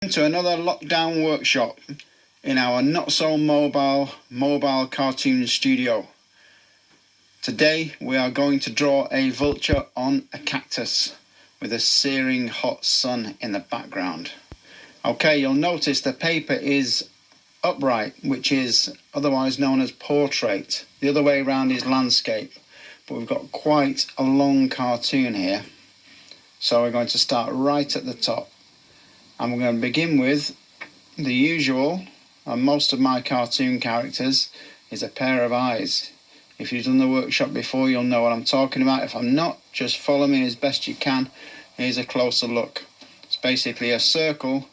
To another lockdown workshop in our not so mobile cartoon studio. Today we are going to draw a vulture on a cactus with a searing hot sun in the background. Okay, you'll notice the paper is upright, which is otherwise known as portrait. The other way around is landscape, but we've got quite a long cartoon here, so we're going to start right at the top. And we're going to begin with the usual, and most of my cartoon characters, is a pair of eyes. If you've done the workshop before, you'll know what I'm talking about. If I'm not, just follow me as best you can. Here's a closer look. It's basically a circle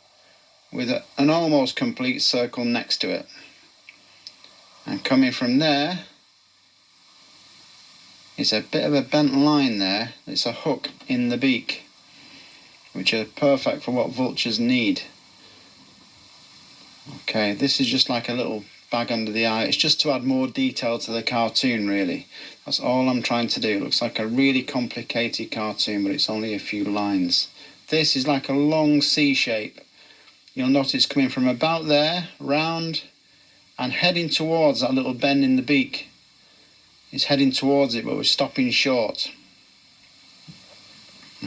with an almost complete circle next to it. And coming from there is a bit of a bent line there. It's a hook in the beak, which are perfect for what vultures need. Okay, this is just like a little bag under the eye. It's just to add more detail to the cartoon, really. That's all I'm trying to do. It looks like a really complicated cartoon, but it's only a few lines. This is like a long C shape. You'll notice coming from about there, round, and heading towards that little bend in the beak. It's heading towards it, but we're stopping short.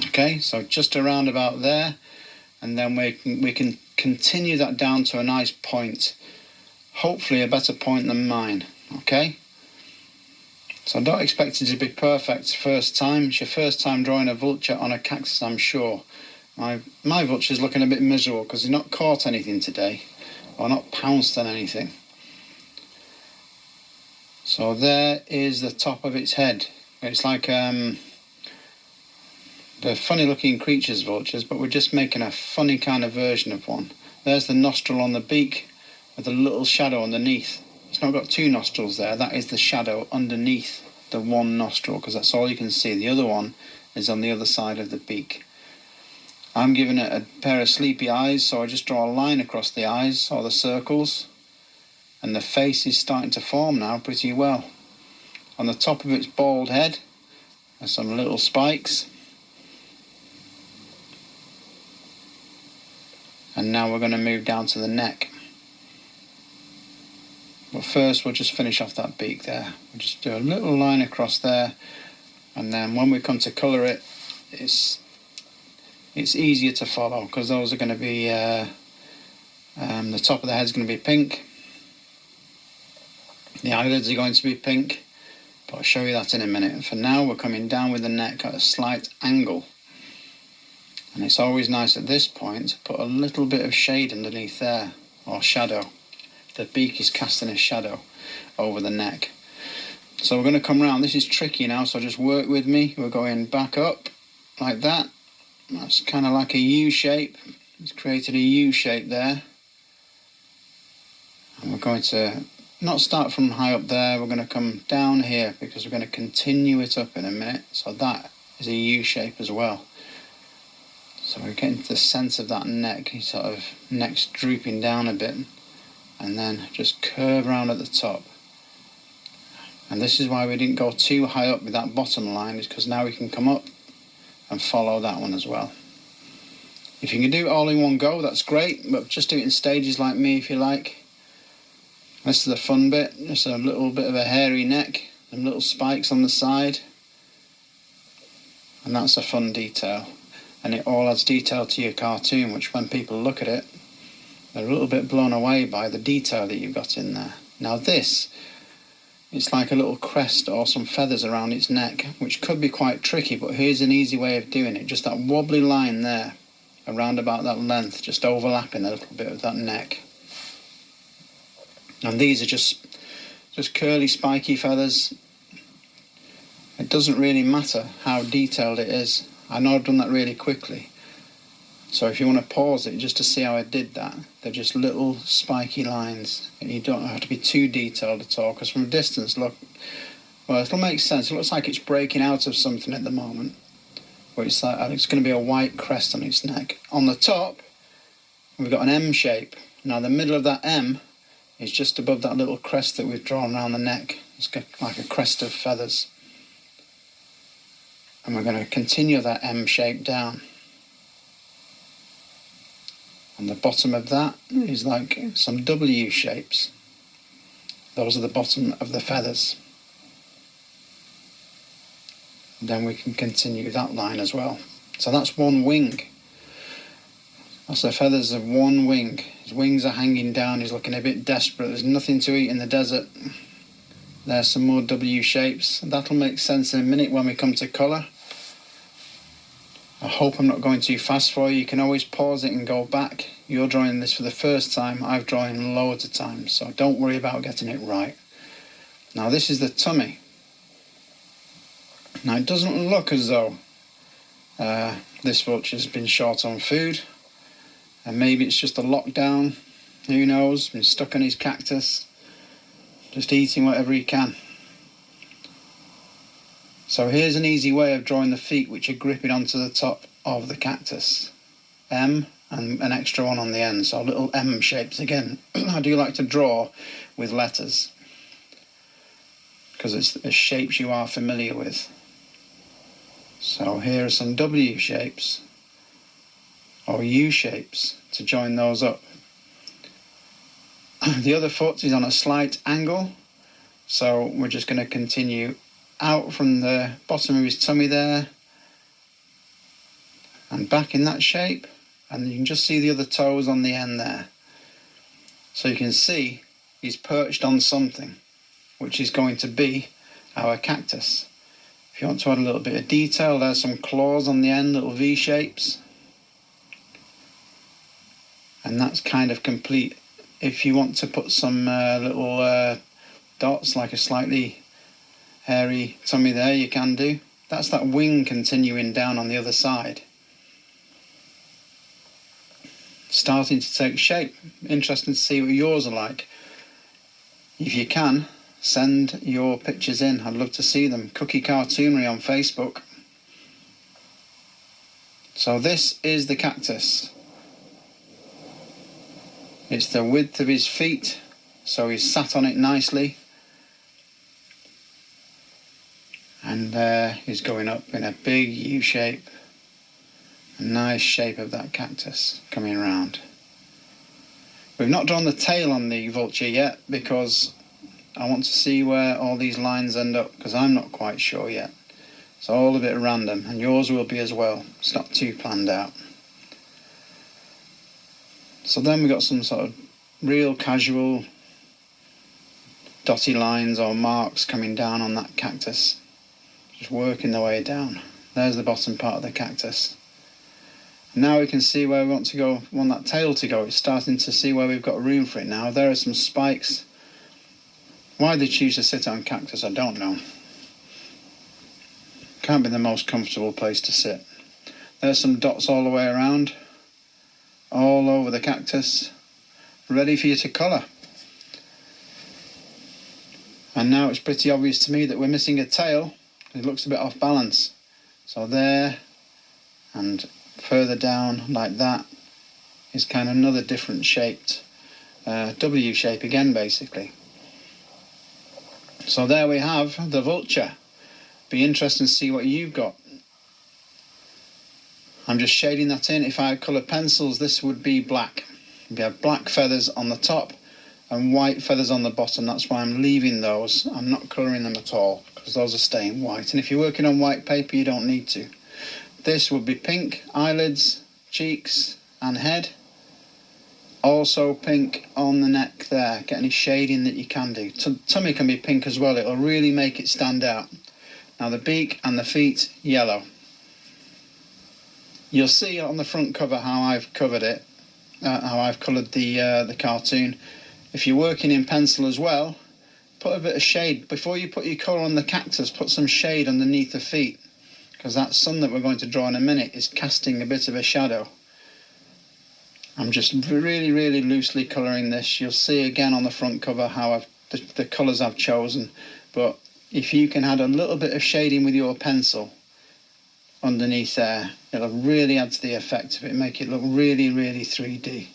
Okay, so just around about there, and then we can continue that down to a nice point, hopefully a better point than mine. Okay, so don't expect it to be perfect first time. It's your first time drawing a vulture on a cactus, I'm sure. My vulture's looking a bit miserable because he's not caught anything today, or not pounced on anything. So there is the top of its head. It's like they're funny looking creatures, vultures, but we're just making a funny kind of version of one. There's the nostril on the beak with a little shadow underneath. It's not got two nostrils there. That is the shadow underneath the one nostril, because that's all you can see. The other one is on the other side of the beak. I'm giving it a pair of sleepy eyes, so I just draw a line across the eyes, or the circles, and the face is starting to form now pretty well. On the top of its bald head are some little spikes. And now we're going to move down to the neck. But first we'll just finish off that beak there. We'll just do a little line across there, and then when we come to colour it, it's easier to follow, because those are going to be the top of the head's going to be pink, the eyelids are going to be pink, but I'll show you that in a minute. And for now we're coming down with the neck at a slight angle. And it's always nice at this point to put a little bit of shade underneath there, or shadow. The beak is casting a shadow over the neck. So we're going to come round. This is tricky now, so just work with me. We're going back up like that. That's kind of like a U shape. It's created a U shape there. And we're going to not start from high up there. We're going to come down here, because we're going to continue it up in a minute. So that is a U shape as well. So we're getting to the centre of that neck, sort of neck's drooping down a bit, and then just curve around at the top. And this is why we didn't go too high up with that bottom line, is because now we can come up and follow that one as well. If you can do it all in one go, that's great, but just do it in stages like me if you like. This is the fun bit, just a little bit of a hairy neck, and little spikes on the side, and that's a fun detail. And it all adds detail to your cartoon, which when people look at it, they're a little bit blown away by the detail that you've got in there. Now this, it's like a little crest or some feathers around its neck, which could be quite tricky, but here's an easy way of doing it. Just that wobbly line there, around about that length, just overlapping a little bit of that neck. And these are just curly, spiky feathers. It doesn't really matter how detailed it is. I know I've done that really quickly, so if you want to pause it just to see how I did that, they're just little spiky lines, and you don't have to be too detailed at all, because from a distance, look, well, it'll make sense. It looks like it's breaking out of something at the moment, but it's going to be a white crest on its neck. On the top, we've got an M shape. Now the middle of that M is just above that little crest that we've drawn around the neck. It's got like a crest of feathers. And we're going to continue that M shape down. On the bottom of that is like some W shapes. Those are the bottom of the feathers. And then we can continue that line as well. So that's one wing. That's the feathers of one wing. His wings are hanging down, he's looking a bit desperate. There's nothing to eat in the desert. There's some more W shapes. That'll make sense in a minute when we come to colour. I hope I'm not going too fast for you. You can always pause it and go back. You're drawing this for the first time. I've drawn loads of times, so don't worry about getting it right. Now this is the tummy. Now it doesn't look as though this vulture's been short on food, and maybe it's just a lockdown. Who knows? Been stuck on his cactus, just eating whatever he can. So here's an easy way of drawing the feet, which are gripping onto the top of the cactus. M and an extra one on the end, so little M shapes again. I do like to draw with letters because it's the shapes you are familiar with. So here are some W shapes or U shapes to join those up. The other foot is on a slight angle, so we're just going to continue out from the bottom of his tummy there and back in that shape, and you can just see the other toes on the end there. So you can see he's perched on something, which is going to be our cactus. If you want to add a little bit of detail, there's some claws on the end, little V shapes, and that's kind of complete. If you want to put some little dots, like a slightly hairy tummy there, you can do. That's that wing continuing down on the other side. Starting to take shape. Interesting to see what yours are like. If you can, send your pictures in. I'd love to see them. Cookie Cartoonery on Facebook. So this is the cactus. It's the width of his feet, so he's sat on it nicely. And there he's going up in a big U shape. A nice shape of that cactus coming around. We've not drawn the tail on the vulture yet because I want to see where all these lines end up, because I'm not quite sure yet. It's all a bit random, and yours will be as well. It's not too planned out. So then we've got some sort of real casual dotty lines or marks coming down on that cactus. Just working their way down. There's the bottom part of the cactus. Now we can see where we want to go, want that tail to go. It's starting to see where we've got room for it now. There are some spikes. Why they choose to sit on cactus, I don't know. Can't be the most comfortable place to sit. There's some dots all the way around, all over the cactus, ready for you to colour. And now it's pretty obvious to me that we're missing a tail. It looks a bit off balance. So there and further down like that is kind of another different shaped W shape again, basically. So there we have the vulture. Be interesting to see what you've got. I'm just shading that in. If I had colour pencils, this would be black. We have black feathers on the top and white feathers on the bottom. That's why I'm leaving those. I'm not colouring them at all, because those are staying white. And if you're working on white paper, you don't need to. This would be pink, eyelids, cheeks and head. Also pink on the neck there. Get any shading that you can do. Tummy can be pink as well. It'll really make it stand out. Now the beak and the feet, yellow. You'll see on the front cover how I've covered it, how I've coloured the cartoon. If you're working in pencil as well, put a bit of shade. Before you put your colour on the cactus, put some shade underneath the feet, because that sun that we're going to draw in a minute is casting a bit of a shadow. I'm just really, really loosely colouring this. You'll see again on the front cover how the colours I've chosen, but if you can add a little bit of shading with your pencil underneath there, it'll really add to the effect of it, make it look really, really 3D.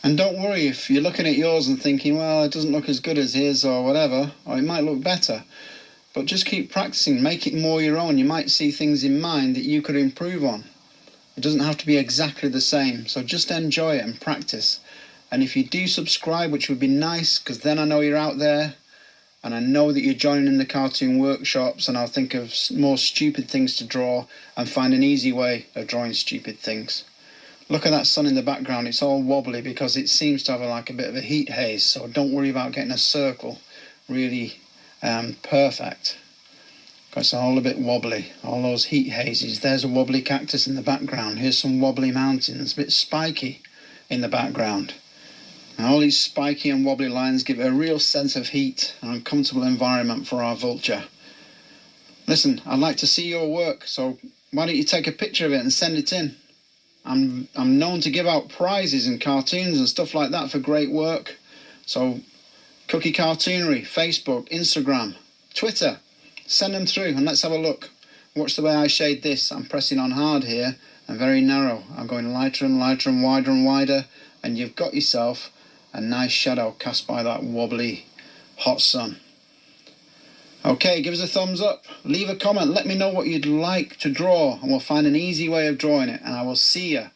And don't worry if you're looking at yours and thinking, well, it doesn't look as good as his or whatever, or it might look better. But just keep practicing, make it more your own. You might see things in mind that you could improve on. It doesn't have to be exactly the same, so just enjoy it and practice. And if you do subscribe, which would be nice, because then I know you're out there, and I know that you're joining in the cartoon workshops, and I'll think of more stupid things to draw and find an easy way of drawing stupid things. Look at that sun in the background, it's all wobbly because it seems to have like a bit of a heat haze, so don't worry about getting a circle really perfect. It's all a bit wobbly, all those heat hazes. There's a wobbly cactus in the background, here's some wobbly mountains, a bit spiky in the background. And all these spiky and wobbly lines give it a real sense of heat and uncomfortable environment for our vulture. Listen, I'd like to see your work, so why don't you take a picture of it and send it in? I'm known to give out prizes and cartoons and stuff like that for great work. So Cookie Cartoonery, Facebook, Instagram, Twitter, send them through and let's have a look. Watch the way I shade this. I'm pressing on hard here and very narrow. I'm going lighter and lighter and wider, and you've got yourself a nice shadow cast by that wobbly hot sun. Okay, give us a thumbs up, leave a comment, let me know what you'd like to draw and we'll find an easy way of drawing it, and I will see you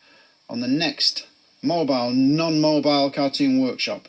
on the next mobile, non-mobile cartoon workshop.